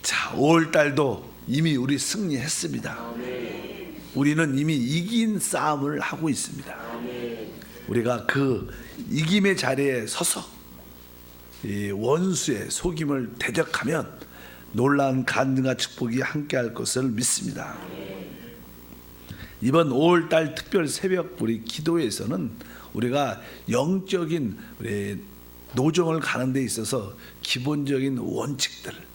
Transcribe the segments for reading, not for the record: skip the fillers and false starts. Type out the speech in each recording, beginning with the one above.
자, 5월달도 이미 우리 승리했습니다. 우리는 이미 이긴 싸움을 하고 있습니다. 우리가 그 이김의 자리에 서서 이 원수의 속임을 대적하면 놀라운 간증과 축복이 함께할 것을 믿습니다. 이번 5월달 특별 새벽 우리 기도에서는 우리가 영적인 우리 노정을 가는 데 있어서 기본적인 원칙들,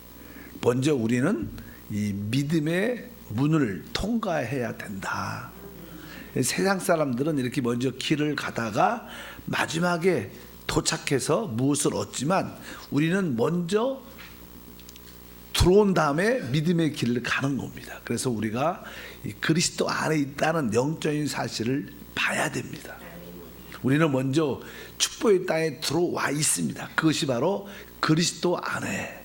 먼저 우리는 이 믿음의 문을 통과해야 된다. 세상 사람들은 이렇게 먼저 길을 가다가 마지막에 도착해서 무엇을 얻지만 우리는 먼저 들어온 다음에 믿음의 길을 가는 겁니다. 그래서 우리가 이 그리스도 안에 있다는 영적인 사실을 봐야 됩니다. 우리는 먼저 축복의 땅에 들어와 있습니다. 그것이 바로 그리스도 안에,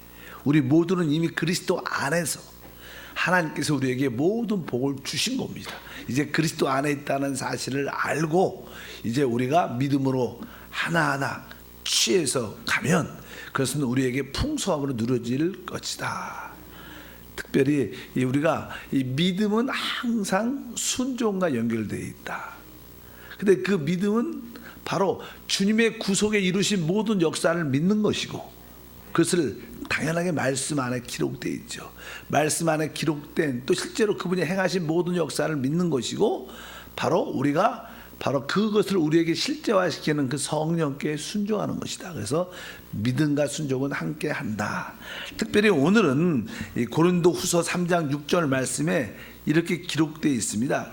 우리 모두는 이미 그리스도 안에서 하나님께서 우리에게 모든 복을 주신 겁니다. 이제 그리스도 안에 있다는 사실을 알고 이제 우리가 믿음으로 하나하나 취해서 가면 그것은 우리에게 풍성함으로 누려질 것이다. 특별히 우리가 이 믿음은 항상 순종과 연결되어 있다. 근데 그 믿음은 바로 주님의 구속에 이루신 모든 역사를 믿는 것이고, 그것을 당연하게 말씀 안에 기록되어 있죠. 말씀 안에 기록된 또 실제로 그분이 행하신 모든 역사를 믿는 것이고, 바로 우리가 바로 그것을 우리에게 실제화시키는 그 성령께 순종하는 것이다. 그래서 믿음과 순종은 함께 한다. 특별히 오늘은 이 고린도후서 3장 6절 말씀에 이렇게 기록되어 있습니다.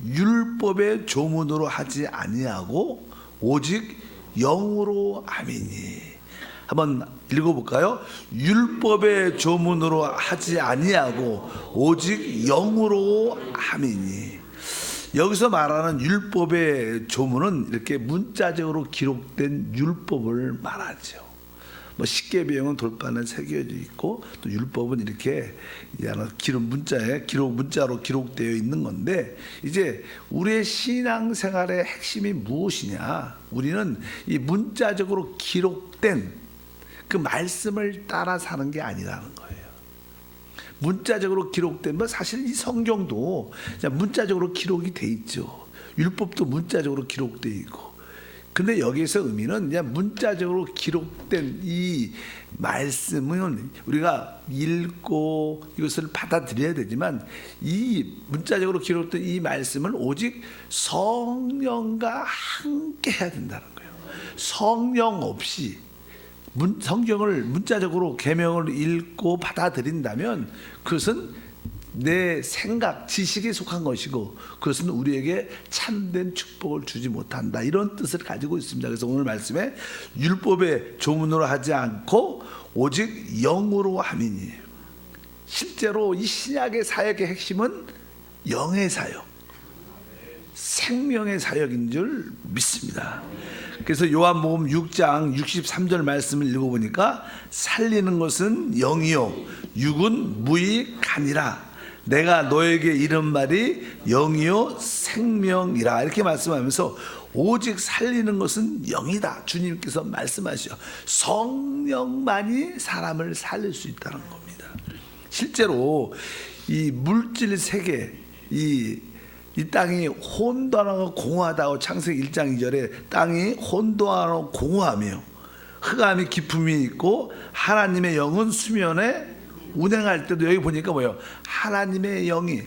율법의 조문으로 하지 아니하고 오직 영으로 함이니. 한번 읽어볼까요? 율법의 조문으로 하지 아니하고 오직 영으로 함이니. 여기서 말하는 율법의 조문은 이렇게 문자적으로 기록된 율법을 말하죠. 뭐 십계명은 돌판에 새겨져 있고 또 율법은 이렇게 문자로 기록되어 있는 건데, 이제 우리의 신앙생활의 핵심이 무엇이냐? 우리는 이 문자적으로 기록된 그 말씀을 따라 사는 게 아니라는 거예요. 문자적으로 기록된 뭐 사실 이 성경도 문자적으로 기록이 돼 있죠. 율법도 문자적으로 기록돼 있고. 근데 여기서 의미는 그냥 문자적으로 기록된 이 말씀은 우리가 읽고 이것을 받아들여야 되지만, 이 문자적으로 기록된 이 말씀은 오직 성령과 함께 해야 된다는 거예요. 성령 없이 성경을 문자적으로 계명을 읽고 받아들인다면 그것은 내 생각, 지식에 속한 것이고 그것은 우리에게 참된 축복을 주지 못한다. 이런 뜻을 가지고 있습니다. 그래서 오늘 말씀에 율법의 조문으로 하지 않고 오직 영으로 함이니. 실제로 이 신약의 사역의 핵심은 영의 사역, 생명의 사역인 줄 믿습니다. 그래서 요한복음 6장 63절 말씀을 읽어보니까 살리는 것은 영이요 육은 무익하니라. 내가 너에게 이른 말이 영이요 생명이라. 이렇게 말씀하면서 오직 살리는 것은 영이다. 주님께서 말씀하시죠. 성령만이 사람을 살릴 수 있다는 겁니다. 실제로 이 물질 세계, 이 땅이 혼돈하고 공허하다고 창세기 1장 2절에 땅이 혼돈하고 공허하며 흑암이 기품이 있고 하나님의 영은 수면에 운행할 때도, 여기 보니까 뭐예요? 하나님의 영이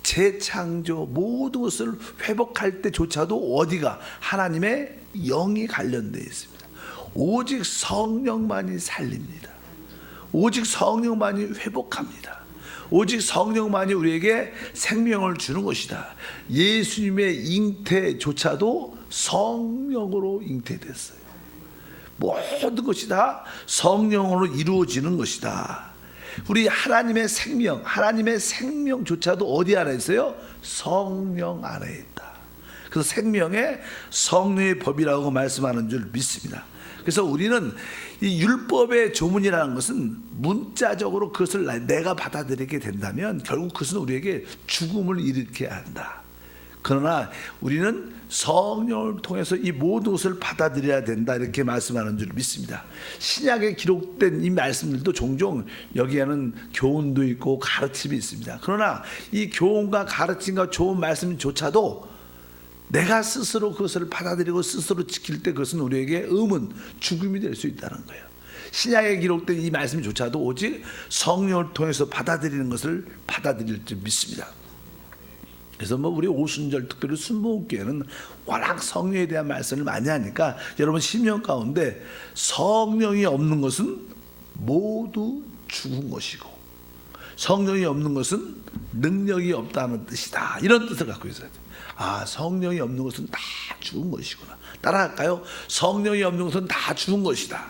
재창조 모든 것을 회복할 때조차도 어디가? 하나님의 영이 관련되어 있습니다. 오직 성령만이 살립니다. 오직 성령만이 회복합니다. 오직 성령만이 우리에게 생명을 주는 것이다. 예수님의 잉태조차도 성령으로 잉태됐어요. 모든 것이 다 성령으로 이루어지는 것이다. 우리 하나님의 생명조차도 어디 안에 있어요? 성령 안에 있다. 그래서 생명의 성령의 법이라고 말씀하는 줄 믿습니다. 그래서 우리는 이 율법의 조문이라는 것은 문자적으로 그것을 내가 받아들이게 된다면 결국 그것은 우리에게 죽음을 일으켜야 한다. 그러나 우리는 성령을 통해서 이 모든 것을 받아들여야 된다, 이렇게 말씀하는 줄 믿습니다. 신약에 기록된 이 말씀들도 종종 여기에는 교훈도 있고 가르침이 있습니다. 그러나 이 교훈과 가르침과 좋은 말씀조차도 내가 스스로 그것을 받아들이고 스스로 지킬 때 그것은 우리에게 의문, 죽음이 될 수 있다는 거예요. 신약에 기록된 이 말씀조차도 오직 성령을 통해서 받아들이는 것을 받아들일 줄 믿습니다. 그래서 우리 오순절 특별히 순복음교회는 워낙 성령에 대한 말씀을 많이 하니까 여러분 심령 가운데 성령이 없는 것은 모두 죽은 것이고 성령이 없는 것은 능력이 없다는 뜻이다, 이런 뜻을 갖고 있어야 돼요. 아, 성령이 없는 것은 다 죽은 것이구나. 따라할까요? 성령이 없는 것은 다 죽은 것이다.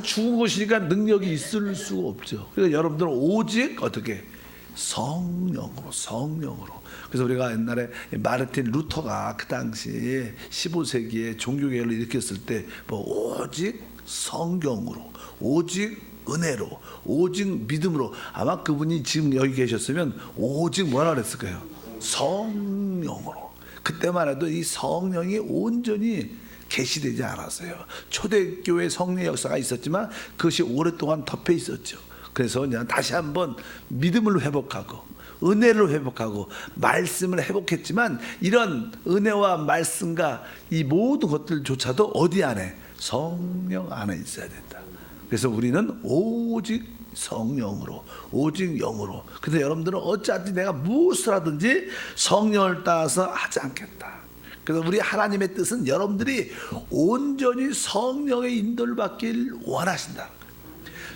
죽은 것이니까 능력이 있을 수가 없죠. 그러니까 여러분들은 오직 어떻게? 성령으로. 그래서 우리가 옛날에 마르틴 루터가 그 당시에 15세기에 종교개혁을 일으켰을 때 오직 성경으로, 오직 은혜로, 오직 믿음으로, 아마 그분이 지금 여기 계셨으면 오직 뭐라 그랬을까요? 성령으로. 그때만 해도 이 성령이 온전히 계시되지 않았어요. 초대교회 성령 역사가 있었지만 그것이 오랫동안 덮여 있었죠. 그래서 그냥 다시 한번 믿음을 회복하고 은혜를 회복하고 말씀을 회복했지만 이런 은혜와 말씀과 이 모든 것들조차도 어디 안에? 성령 안에 있어야 된다. 그래서 우리는 오직 성령으로, 오직 영으로. 그래서 여러분들은 어찌하든지 내가 무엇을 하든지 성령을 따라서 하지 않겠다. 그래서 우리 하나님의 뜻은 여러분들이 온전히 성령의 인도를 받길 원하신다.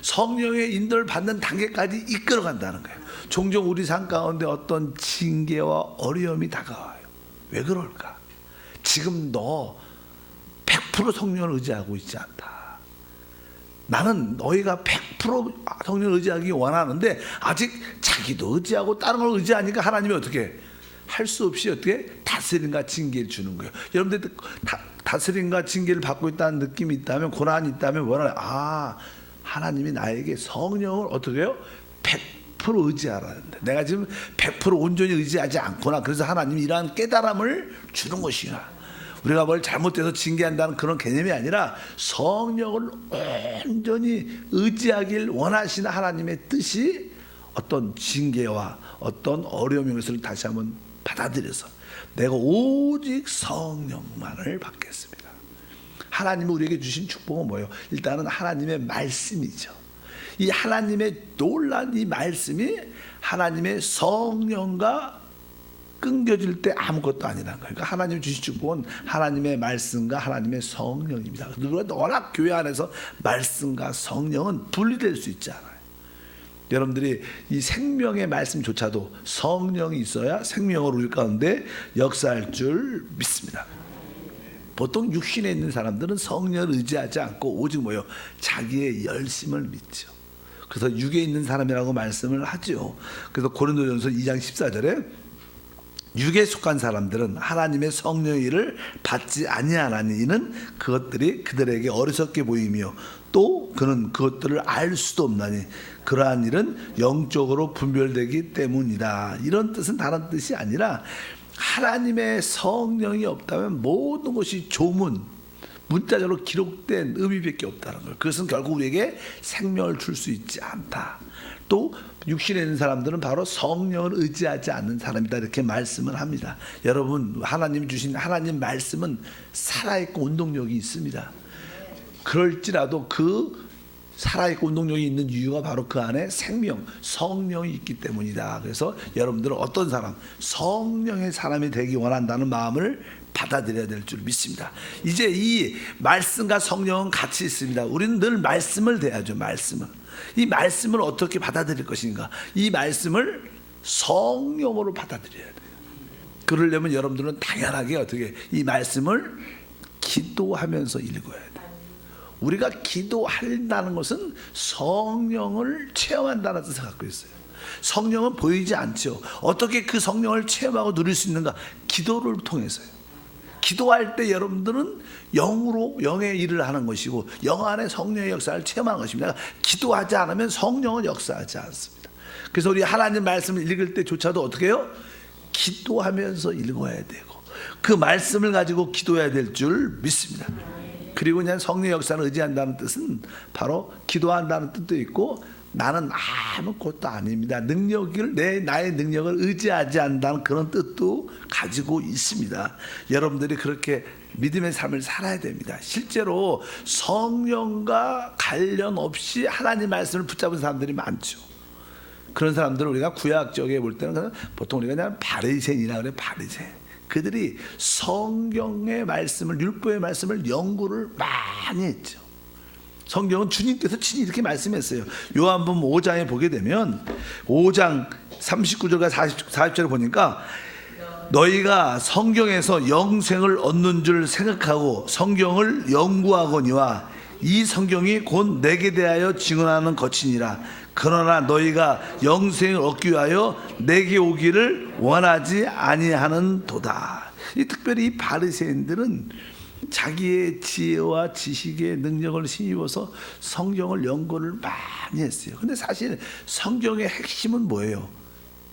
성령의 인도를 받는 단계까지 이끌어간다는 거예요. 종종 우리 삶 가운데 어떤 징계와 어려움이 다가와요. 왜 그럴까? 지금 너 100% 성령을 의지하고 있지 않다. 나는 너희가 100% 성령을 의지하기 원하는데 아직 자기도 의지하고 다른 걸 의지하니까 하나님이 어떻게 할 수 없이 어떻게 다스림과 징계를 주는 거예요. 여러분들 다스림과 징계를 받고 있다는 느낌이 있다면, 고난이 있다면 뭐라? 아, 하나님이 나에게 성령을 어떻게 해요? 100% 의지하라는데 내가 지금 100% 온전히 의지하지 않구나. 그래서 하나님이 이러한 깨달음을 주는 것이구나. 우리가 뭘 잘못해서 징계한다는 그런 개념이 아니라 성령을 온전히 의지하길 원하시는 하나님의 뜻이 어떤 징계와 어떤 어려움인 것을 다시 한번 받아들여서 내가 오직 성령만을 받겠습니다. 하나님이 우리에게 주신 축복은 뭐예요? 일단은 하나님의 말씀이죠. 이 하나님의 놀란 이 말씀이 하나님의 성령과 끊겨질 때 아무것도 아니라는 거예요. 그러니까 하나님이 주신 축복은 하나님의 말씀과 하나님의 성령입니다. 그런데 워낙 교회 안에서 말씀과 성령은 분리될 수 있지 않아요. 여러분들이 이 생명의 말씀조차도 성령이 있어야 생명으로 우리 가운데 역사할 줄 믿습니다. 보통 육신에 있는 사람들은 성령을 의지하지 않고 오직 뭐예요? 자기의 열심을 믿죠. 그래서 육에 있는 사람이라고 말씀을 하죠. 그래서 고린도전서 2장 14절에 육에 속한 사람들은 하나님의 성령의 일을 받지 아니하나니 이는 그것들이 그들에게 어리석게 보이며 또 그는 그것들을 알 수도 없나니 그러한 일은 영적으로 분별되기 때문이다. 이런 뜻은 다른 뜻이 아니라 하나님의 성령이 없다면 모든 것이 조문, 문자적으로 기록된 의미밖에 없다는 거예요. 그것은 결국 우리에게 생명을 줄 수 있지 않다. 또 육신에 있는 사람들은 바로 성령을 의지하지 않는 사람이다, 이렇게 말씀을 합니다. 여러분, 하나님이 주신 하나님 말씀은 살아있고 운동력이 있습니다. 그럴지라도 그 살아있고 운동력이 있는 이유가 바로 그 안에 생명, 성령이 있기 때문이다. 그래서 여러분들은 어떤 사람, 성령의 사람이 되기 원한다는 마음을 받아들여야 될 줄 믿습니다. 이제 이 말씀과 성령은 같이 있습니다. 우리는 늘 말씀을 대하죠. 말씀을. 이 말씀을 어떻게 받아들일 것인가? 이 말씀을 성령으로 받아들여야 돼요. 그러려면 여러분들은 당연하게 어떻게 이 말씀을 기도하면서 읽어야 돼요. 우리가 기도한다는 것은 성령을 체험한다는 뜻을 갖고 있어요. 성령은 보이지 않죠. 어떻게 그 성령을 체험하고 누릴 수 있는가? 기도를 통해서요. 기도할 때 여러분들은 영으로 영의 일을 하는 것이고 영 안에 성령의 역사를 체험하는 것입니다. 기도하지 않으면 성령은 역사하지 않습니다. 그래서 우리 하나님 말씀을 읽을 때조차도 어떻게 해요? 기도하면서 읽어야 되고 그 말씀을 가지고 기도해야 될 줄 믿습니다. 그리고 그냥 성령 역사를 의지한다는 뜻은 바로 기도한다는 뜻도 있고 나는 아무것도 아닙니다. 나의 능력을 의지하지 않는다는 그런 뜻도 가지고 있습니다. 여러분들이 그렇게 믿음의 삶을 살아야 됩니다. 실제로 성령과 관련 없이 하나님 말씀을 붙잡은 사람들이 많죠. 그런 사람들을 우리가 구약적에 볼 때는 보통 우리가 그냥 바리새인이라고 그래요. 바리새인. 그들이 성경의 말씀을, 율법의 말씀을 연구를 많이 했죠. 성경은 주님께서 친히 이렇게 말씀했어요. 요한복음 5장에 보게 되면 5장 39절과 40절을 보니까 너희가 성경에서 영생을 얻는 줄 생각하고 성경을 연구하거니와 이 성경이 곧 내게 대하여 증언하는 것이니라. 그러나 너희가 영생을 얻기 위하여 내게 오기를 원하지 아니하는도다. 특별히 이 바리새인들은 자기의 지혜와 지식의 능력을 힘입어서 성경을 연구를 많이 했어요. 근데 사실 성경의 핵심은 뭐예요?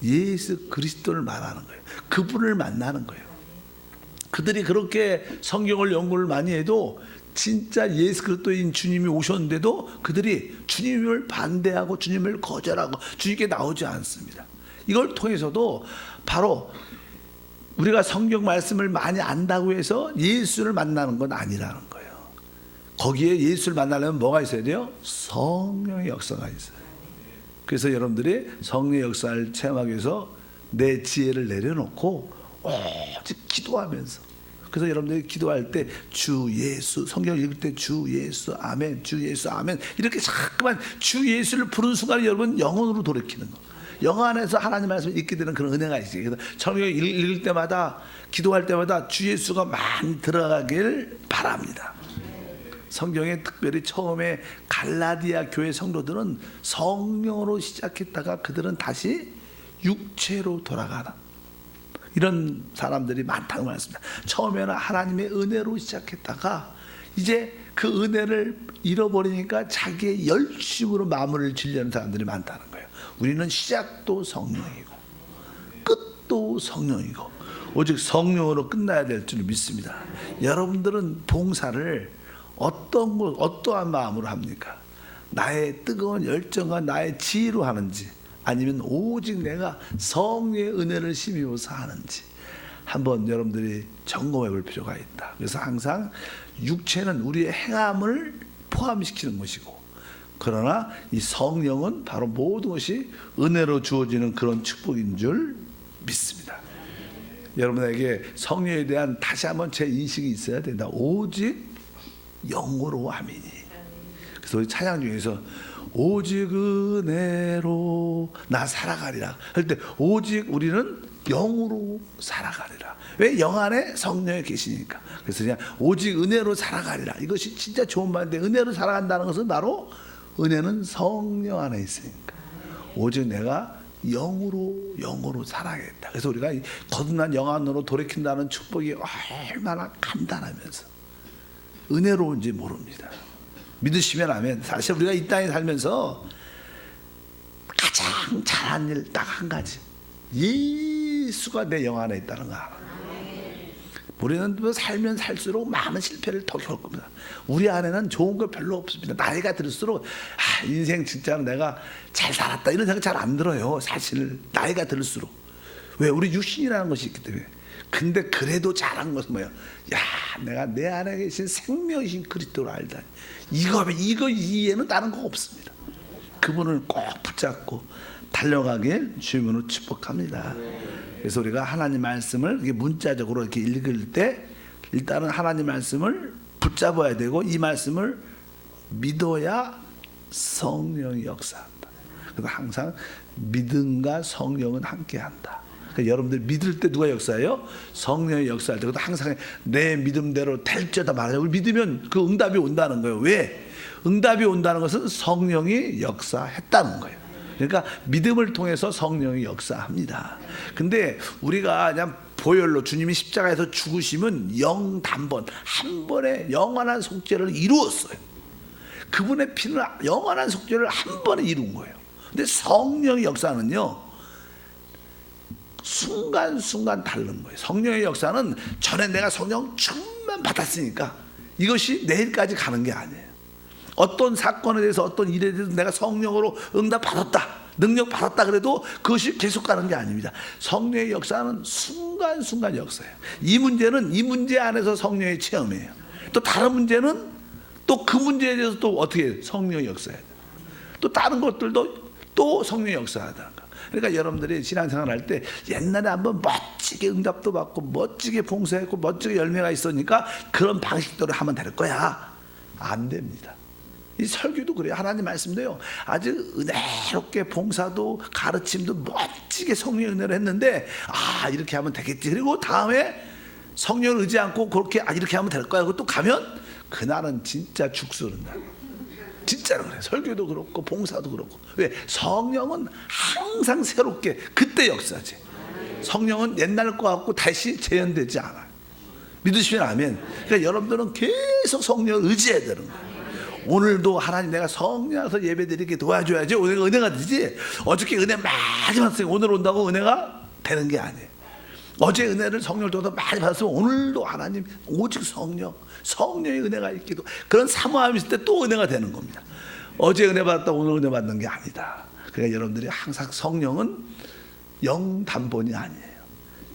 예수 그리스도를 말하는 거예요. 그분을 만나는 거예요. 그들이 그렇게 성경을 연구를 많이 해도 진짜 예수 그리스도인 주님이 오셨는데도 그들이 주님을 반대하고 주님을 거절하고 주님께 나오지 않습니다. 이걸 통해서도 바로 우리가 성경 말씀을 많이 안다고 해서 예수를 만나는 건 아니라는 거예요. 거기에 예수를 만나려면 뭐가 있어야 돼요? 성령의 역사가 있어요. 그래서 여러분들이 성령의 역사를 체험하기 위해서 내 지혜를 내려놓고 오직 기도하면서, 그래서 여러분들이 기도할 때 주 예수, 성경 읽을 때 주 예수 아멘, 주 예수 아멘 이렇게 자꾸만 주 예수를 부르는 순간 여러분 영혼으로 돌이키는 거, 영혼 안에서 하나님 말씀을 읽게 되는 그런 은혜가 있어요. 그래서 성경 읽을 때마다, 기도할 때마다 주 예수가 많이 들어가길 바랍니다. 성경에 특별히 처음에 갈라디아 교회 성도들은 성령으로 시작했다가 그들은 다시 육체로 돌아가는 이런 사람들이 많다고 말했습니다. 처음에는 하나님의 은혜로 시작했다가 이제 그 은혜를 잃어버리니까 자기의 열심으로 마무리를 지려는 사람들이 많다는 거예요. 우리는 시작도 성령이고 끝도 성령이고 오직 성령으로 끝나야 될 줄 믿습니다. 여러분들은 봉사를 어떠한 마음으로 합니까? 나의 뜨거운 열정과 나의 지혜로 하는지, 아니면 오직 내가 성령의 은혜를 힘입어서 하는지 한번 여러분들이 점검해 볼 필요가 있다. 그래서 항상 육체는 우리의 행함을 포함시키는 것이고, 그러나 이 성령은 바로 모든 것이 은혜로 주어지는 그런 축복인 줄 믿습니다. 여러분에게 성령에 대한 다시 한번 제 인식이 있어야 된다. 오직 영으로 아멘이. 그래서 우리 찬양 중에서 오직 은혜로 나 살아가리라 할 때 오직 우리는 영으로 살아가리라. 왜? 영 안에 성령이 계시니까. 그래서 그냥 오직 은혜로 살아가리라. 이것이 진짜 좋은 말인데, 은혜로 살아간다는 것은 바로 은혜는 성령 안에 있으니까 오직 내가 영으로 살아야겠다. 그래서 우리가 거듭난 영 안으로 돌이킨다는 축복이 얼마나 간단하면서 은혜로운지 모릅니다. 믿으시면 아멘. 사실 우리가 이 땅에 살면서 가장 잘한 일 딱 한 가지, 예수가 내 영 안에 있다는 거 알아. 우리는 뭐 살면 살수록 많은 실패를 더 겪을 겁니다. 우리 안에는 좋은 거 별로 없습니다. 나이가 들수록 인생 진짜 내가 잘 살았다 이런 생각 잘 안 들어요. 사실 나이가 들수록. 왜? 우리 육신이라는 것이 있기 때문에. 근데 그래도 잘한 것은 뭐예요? 야, 내가 내 안에 계신 생명이신 그리스도를 알다니. 이거 이해는 다른 거 없습니다. 그분을 꼭 붙잡고 달려가길 주님으로 축복합니다. 그래서 우리가 하나님 말씀을 이렇게 문자적으로 이렇게 읽을 때 일단은 하나님 말씀을 붙잡아야 되고, 이 말씀을 믿어야 성령이 역사한다. 그래서 항상 믿음과 성령은 함께한다. 그러니까 여러분들 믿을 때 누가 역사해요? 성령이 역사할 때. 항상 내 믿음대로 될지어다 말하자. 우리 믿으면 그 응답이 온다는 거예요. 왜? 응답이 온다는 것은 성령이 역사했다는 거예요. 그러니까 믿음을 통해서 성령이 역사합니다. 근데 우리가 그냥 보혈로 주님이 십자가에서 죽으시면 영단번 한 번에 영원한 속죄를 이루었어요. 그분의 피는 영원한 속죄를 한 번에 이룬 거예요. 근데 성령의 역사는요, 순간순간 다른 거예요. 성령의 역사는 전에 내가 성령 충만 받았으니까 이것이 내일까지 가는 게 아니에요. 어떤 사건에 대해서 어떤 일에 대해서 내가 성령으로 응답 받았다, 능력 받았다 그래도 그것이 계속 가는 게 아닙니다. 성령의 역사는 순간순간 역사예요. 이 문제는 이 문제 안에서 성령의 체험이에요. 또 다른 문제는 또 그 문제에 대해서 또 어떻게 성령의 역사해야 돼요. 또 다른 것들도 또 성령의 역사하다는 거. 그러니까 여러분들이 신앙생활 할 때 옛날에 한번 멋지게 응답도 받고 멋지게 봉사했고 멋지게 열매가 있으니까 그런 방식대로 하면 될 거야. 안 됩니다. 이 설교도 그래요. 하나님 말씀도요, 아주 은혜롭게 봉사도 가르침도 멋지게 성령의 은혜로 했는데, 아 이렇게 하면 되겠지. 그리고 다음에 성령을 의지 않고 그렇게 이렇게 하면 될 거야. 그리고 또 가면 그날은 진짜 죽쓰는 날. 진짜로 그래. 설교도 그렇고 봉사도 그렇고. 왜? 성령은 항상 새롭게 그때 역사지. 성령은 옛날 거 같고 다시 재현되지 않아요. 믿으시면 아멘. 그러니까 여러분들은 계속 성령을 의지해야 되는 거예요. 오늘도 하나님 내가 성령에서 예배드리게 도와줘야지 오늘 은혜가 되지. 어저께 은혜 많이 받았으니 오늘 온다고 은혜가 되는 게 아니에요. 어제 은혜를 성령을 통해서 많이 받았으면 오늘도 하나님 오직 성령의 은혜가 있기도, 그런 사모함이 있을 때 또 은혜가 되는 겁니다. 어제 은혜 받았다 오늘 은혜 받는 게 아니다. 그러니까 여러분들이 항상 성령은 영단본이 아니에요.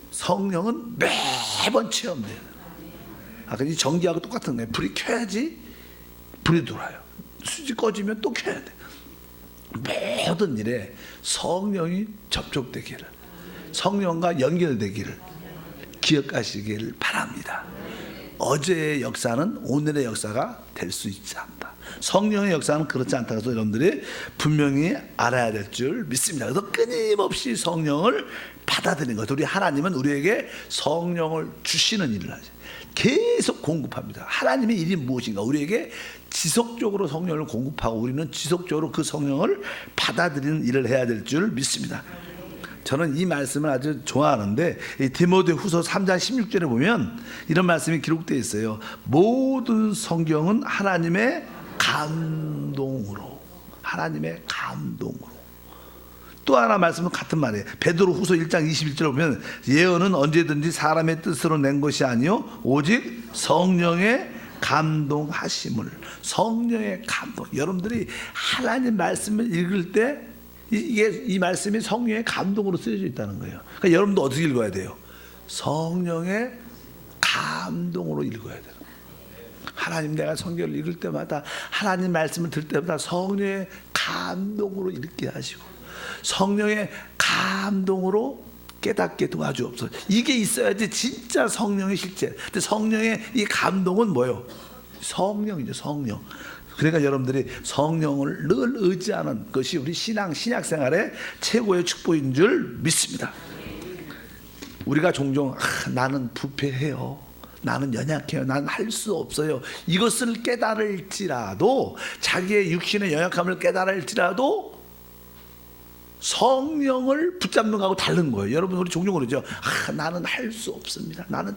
성령은 매번 체험돼요. 아까 이 전기하고 똑같은 거예요. 불이 켜야지 불이 돌아요. 수지 꺼지면 또 켜야 돼. 모든 일에 성령이 접촉되기를, 성령과 연결되기를 기억하시길 바랍니다. 어제의 역사는 오늘의 역사가 될 수 있지 않다. 성령의 역사는 그렇지 않다. 그래서 여러분들이 분명히 알아야 될 줄 믿습니다. 그래서 끊임없이 성령을 받아들이는 것. 우리 하나님은 우리에게 성령을 주시는 일을 하죠. 계속 공급합니다. 하나님의 일이 무엇인가? 우리에게 지속적으로 성령을 공급하고 우리는 지속적으로 그 성령을 받아들이는 일을 해야 될 줄 믿습니다. 저는 이 말씀을 아주 좋아하는데, 디모데후서 3장 16절에 보면 이런 말씀이 기록되어 있어요. 모든 성경은 하나님의 감동으로, 하나님의 감동으로. 또 하나 말씀은 같은 말이에요. 베드로후서 1장 21절에 보면 예언은 언제든지 사람의 뜻으로 낸 것이 아니요 오직 성령의 감동하심을. 성령의 감동. 여러분들이 하나님 말씀을 읽을 때 이 말씀이 성령의 감동으로 쓰여져 있다는 거예요. 그러니까 여러분도 어떻게 읽어야 돼요? 성령의 감동으로 읽어야 돼요. 하나님 내가 성경을 읽을 때마다, 하나님 말씀을 들을 때마다 성령의 감동으로 읽게 하시고 성령의 감동으로 깨닫게 도와주옵소서. 이게 있어야지 진짜 성령의 실제. 근데 성령의 이 감동은 뭐예요? 성령이죠. 성령. 그러니까 여러분들이 성령을 늘 의지하는 것이 우리 신약 생활의 최고의 축복인 줄 믿습니다. 우리가 종종 나는 부패해요, 나는 연약해요, 나는 할 수 없어요, 이것을 깨달을지라도, 자기의 육신의 연약함을 깨달을지라도 성령을 붙잡는 거하고 다른 거예요. 여러분 우리 종종 그러죠. 나는 할 수 없습니다, 나는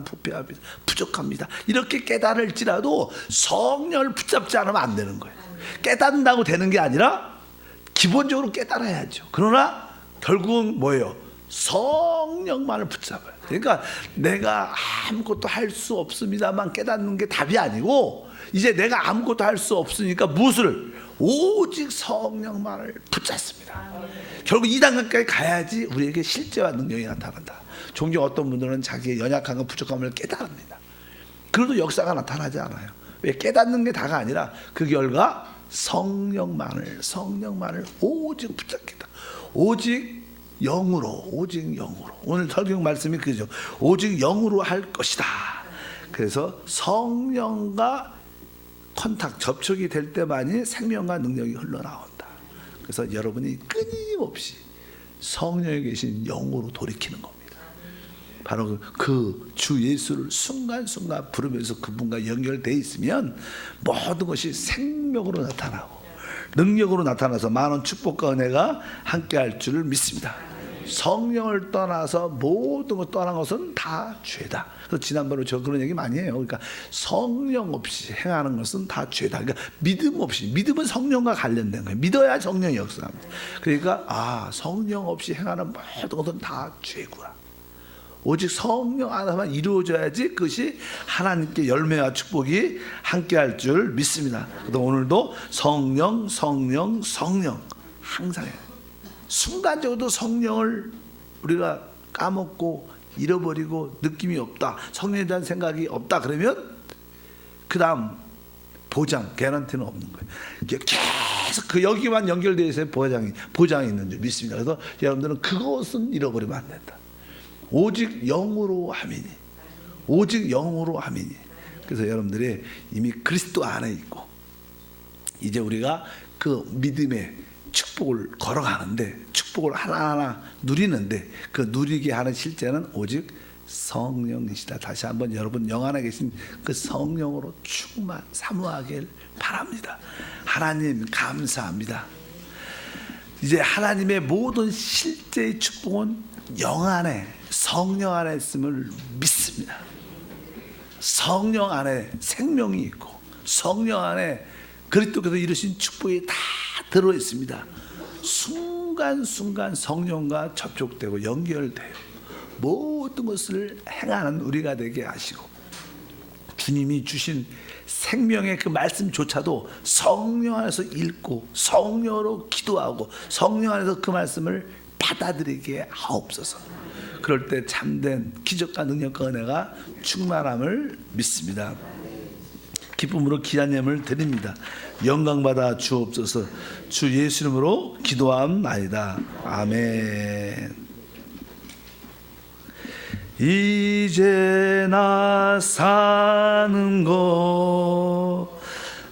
부패합니다, 부족합니다. 이렇게 깨달을지라도 성령을 붙잡지 않으면 안 되는 거예요. 깨닫는다고 되는 게 아니라 기본적으로 깨달아야죠. 그러나 결국은 뭐예요? 성령만을 붙잡아요. 그러니까 내가 아무것도 할 수 없습니다만 깨닫는 게 답이 아니고, 이제 내가 아무것도 할 수 없으니까 무엇을? 오직 성령만을 붙잡습니다. 결국 이 단계까지 가야지 우리에게 실제와 능력이 나타난다. 종종 어떤 분들은 자기의 연약함과 부족함을 깨달습니다. 그래도 역사가 나타나지 않아요. 왜? 깨닫는 게 다가 아니라 그 결과 성령만을 오직 붙잡겠다. 오직 영으로. 오늘 설교 말씀이 그죠. 오직 영으로 할 것이다. 그래서 성령과 접촉이 될 때만이 생명과 능력이 흘러나온다. 그래서 여러분이 끊임없이 성령에 계신 영으로 돌이키는 겁니다. 바로 그 주 예수를 순간순간 부르면서 그분과 연결되어 있으면 모든 것이 생명으로 나타나고 능력으로 나타나서 많은 축복과 은혜가 함께할 줄을 믿습니다. 성령을 떠나서 모든 걸 떠난 것은 다 죄다. 그래서 지난번에 저 그런 얘기 많이 해요. 그러니까 성령 없이 행하는 것은 다 죄다. 그러니까 믿음 없이, 믿음은 성령과 관련된 거예요. 믿어야 성령이 역사합니다. 그러니까 성령 없이 행하는 모든 것은 다 죄구나. 오직 성령 안에서만 이루어져야지 그것이 하나님께 열매와 축복이 함께할 줄 믿습니다. 그래서 오늘도 성령 항상 해요. 순간적으로도 성령을 우리가 까먹고 잃어버리고 느낌이 없다, 성령에 대한 생각이 없다 그러면 그 다음 보장, 개런티는 없는 거예요. 계속 그 여기만 연결되어 있어야 보장이 있는 줄 믿습니다. 그래서 여러분들은 그것은 잃어버리면 안 된다. 오직 영으로 함이니, 오직 영으로 함이니. 그래서 여러분들이 이미 그리스도 안에 있고 이제 우리가 그 믿음의 축복을 걸어가는데, 축복을 하나하나 누리는데 그 누리게 하는 실제는 오직 성령이시다. 다시 한번 여러분 영 안에 계신 그 성령으로 사모하길 바랍니다. 하나님 감사합니다. 이제 하나님의 모든 실제의 축복은 영 안에, 성령 안에 있음을 믿습니다. 성령 안에 생명이 있고 성령 안에 그리스도께서 이루신 축복이 다 들어있습니다. 순간순간 성령과 접촉되고 연결돼요. 모든 것을 행하는 우리가 되게 하시고 주님이 주신 생명의 그 말씀조차도 성령 안에서 읽고 성령으로 기도하고 성령 안에서 그 말씀을 받아들이게 하옵소서. 그럴 때 참된 기적과 능력과 은혜가 충만함을 믿습니다. 기쁨으로 기한예물을 드립니다. 영광받아 주옵소서. 주 예수 이름으로 기도함나이다. 아멘. 이제 나 사는 것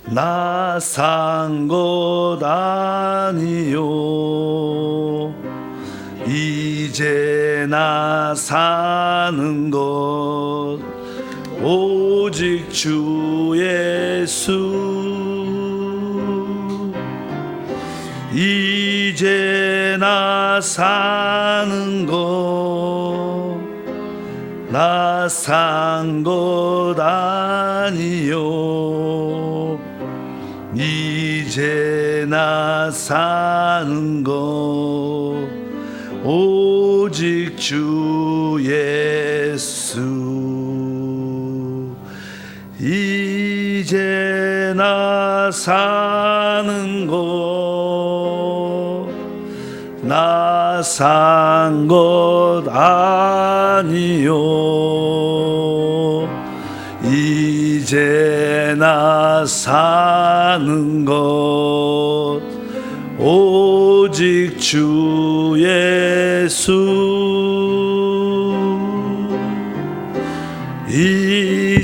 나 산 것 아니요, 이제 나 사는 것 오직 주 예수. 이제 나 사는 것 나 산 것 아니요, 이제 나 사는 것 오직 주 예수. 이제 나 사는 것 나 산 것 아니요, 이제 나 사는 것 오직 주 예수.